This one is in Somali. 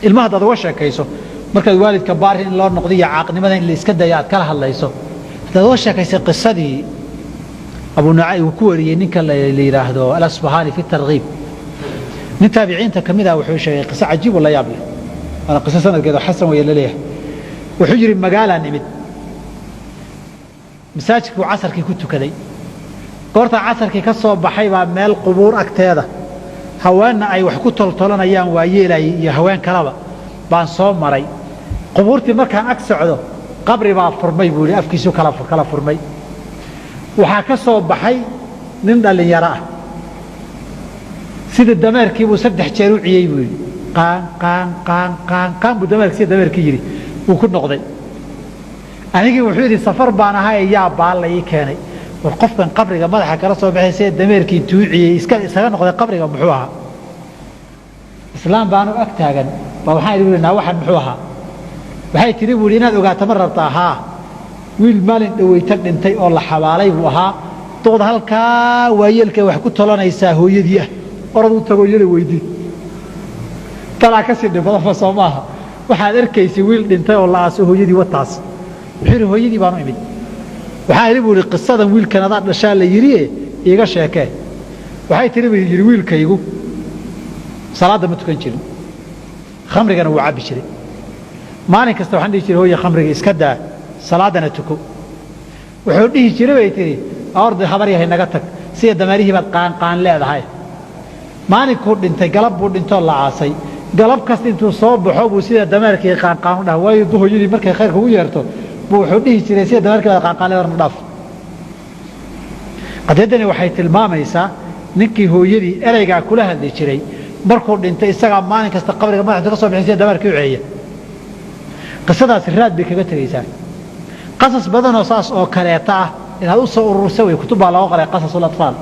ilmaha dad uga sheekayso markaad waalidka baari in loo noqdiyo caaqnimada in la iska dayo aad kala hadlayso dad uga sheekaysay qisadii abu nucaym uu ku wariyay ninka la yiraahdo al-asbahani fi targhib nin taabiciinta kamida wuxuu sheegay qisa cajiib oo la yaab leh ana qisa sanadkeeda xasan way leeyahay wuxuu yiri magaalaan imid masaajidku casarkii ku tukaday goorta casarkii ka soo baxay baa meel qubuur agteeda haweena ay wax ku toltolanayaan waa yeelay iyo haween kalaba baan soo maray qubuurtii markaan ag socdo qabri baa furmay buu afkiisu kala furmay waxa ka soo baxay nin dhalinyaro ah sida dameerkii buu 3 jeer u ciyay buu qaan buu dameerkii yiri uu ku noqday anigii wuxuu yiri safar baan ahay yaa baal ii keenay war qofkan qabriga madaxa kala soo baxay dameerkii tuuciyay isaga noqday qabriga muxuu ahaa islaam baanu ag taagan ba waxaan idinaa waxan muxuu ahaa waxay tiri buu inaad ogaato mar rabtaa haa wiil maalin dhaweyta dhintay oo la xabaalay buu ahaa dood halka waayeelka wax ku tolanaysaa hooyadii ah orad u tago yada weydii talaa ka sii dhibada Soomaha waxaad arkaysay wiil dhintay oo la aasay hooyadii wataas wixii hooyadii baanu imid waxaa iri buu qisadan wiilkan aad dhashaa la yiri iiga sheekay waxay tiri buu yiri wiilkaygu salaada ma tukan jirin khamrigana wuu cabi jiray maalin kasta waxaan dhihi jiray hooyo khamriga iska daa salaadana tuko wuxuu dhihi jiray bay tiri orday habar yahay naga tag sida dameerihii baad qaan leedahay maalinkuu dhintay galab buu dhintoo la aasay galab kasta intuu soo baxo buu sida dameerkii qaan u dhahay way hooyadii markay khayrka u yeerto buu wuxuu dhihi jiray sida dameerkii baad qaan leedahay dhaaf qadadani waxay tilmaamaysaa ninkii hooyadii ereyga kula hadli jiray markuu dhintay isaga maalin kasta qabriga madaxa ka soo bixin sida dameerkii u ceeyay qisadaas raad bay kaga tagaysaa qasas badan oo saas oo kaleeta ah inaad u soo urursay way kutubaa loo qoray qasasul atfal